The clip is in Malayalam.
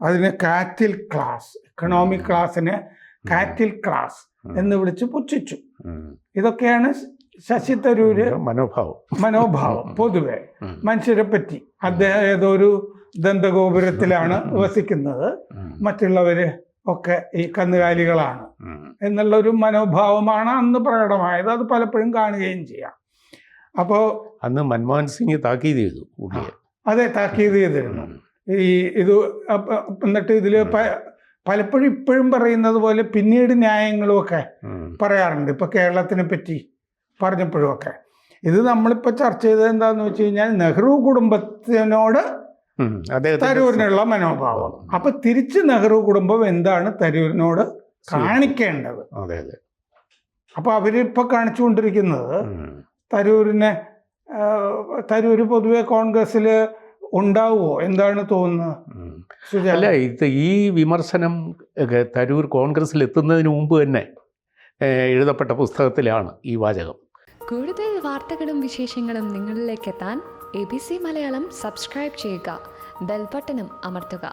അതിനെ കാറ്റിൽ ക്ലാസ്, ഇക്കണോമിക് ക്ലാസ്സിനെ കാറ്റിൽ ക്ലാസ് എന്ന് വിളിച്ച് പുച്ഛിച്ചു. ഇതൊക്കെയാണ് ശശി തരൂര് മനോഭാവം പൊതുവെ മനുഷ്യരെ പറ്റി. അദ്ദേഹം ഏതൊരു ദന്തഗോപുരത്തിലാണ് വസിക്കുന്നത്, മറ്റുള്ളവര് ഒക്കെ ഈ കന്നുകാലികളാണ് എന്നുള്ളൊരു മനോഭാവമാണ് അന്ന് പ്രകടമായത്. അത് പലപ്പോഴും കാണുകയും ചെയ്യാം. അപ്പോൾ അന്ന് മൻമോഹൻ സിംഗ് താക്കീത് ചെയ്തു. അതെ, താക്കീത് ചെയ്തിരുന്നു. ഇത് എന്നിട്ട് ഇതിൽ പലപ്പോഴും ഇപ്പോഴും പറയുന്നത് പോലെ പിന്നീട് ന്യായങ്ങളും ഒക്കെ പറയാറുണ്ട്. ഇപ്പൊ കേരളത്തിനെ പറ്റി പറഞ്ഞപ്പോഴുമൊക്കെ ഇത് നമ്മളിപ്പോൾ ചർച്ച ചെയ്തത് എന്താന്ന് വെച്ച് കഴിഞ്ഞാൽ നെഹ്റു കുടുംബത്തിനോട് തരൂരിനുള്ള മനോഭാവം. അപ്പൊ തിരിച്ച് നെഹ്റു കുടുംബം എന്താണ് തരൂരിനോട് കാണിക്കേണ്ടത്? അപ്പൊ അവരിപ്പൊ കാണിച്ചുകൊണ്ടിരിക്കുന്നത് തരൂര് പൊതുവെ കോൺഗ്രസ്സിൽ ഉണ്ടാവുമോ എന്താണ് തോന്നുന്നത്? അല്ല, ഈ വിമർശനം തരൂർ കോൺഗ്രസ്സിൽ എത്തുന്നതിന് മുമ്പ് തന്നെ എഴുതപ്പെട്ട പുസ്തകത്തിലാണ് ഈ വാചകം. കൂടുതൽ വാർത്തകളും വിശേഷങ്ങളും നിങ്ങളിലേക്ക് എത്താൻ ABC മലയാളം സബ്സ്ക്രൈബ് ചെയ്യുക, ബെൽ ബട്ടണും അമർത്തുക.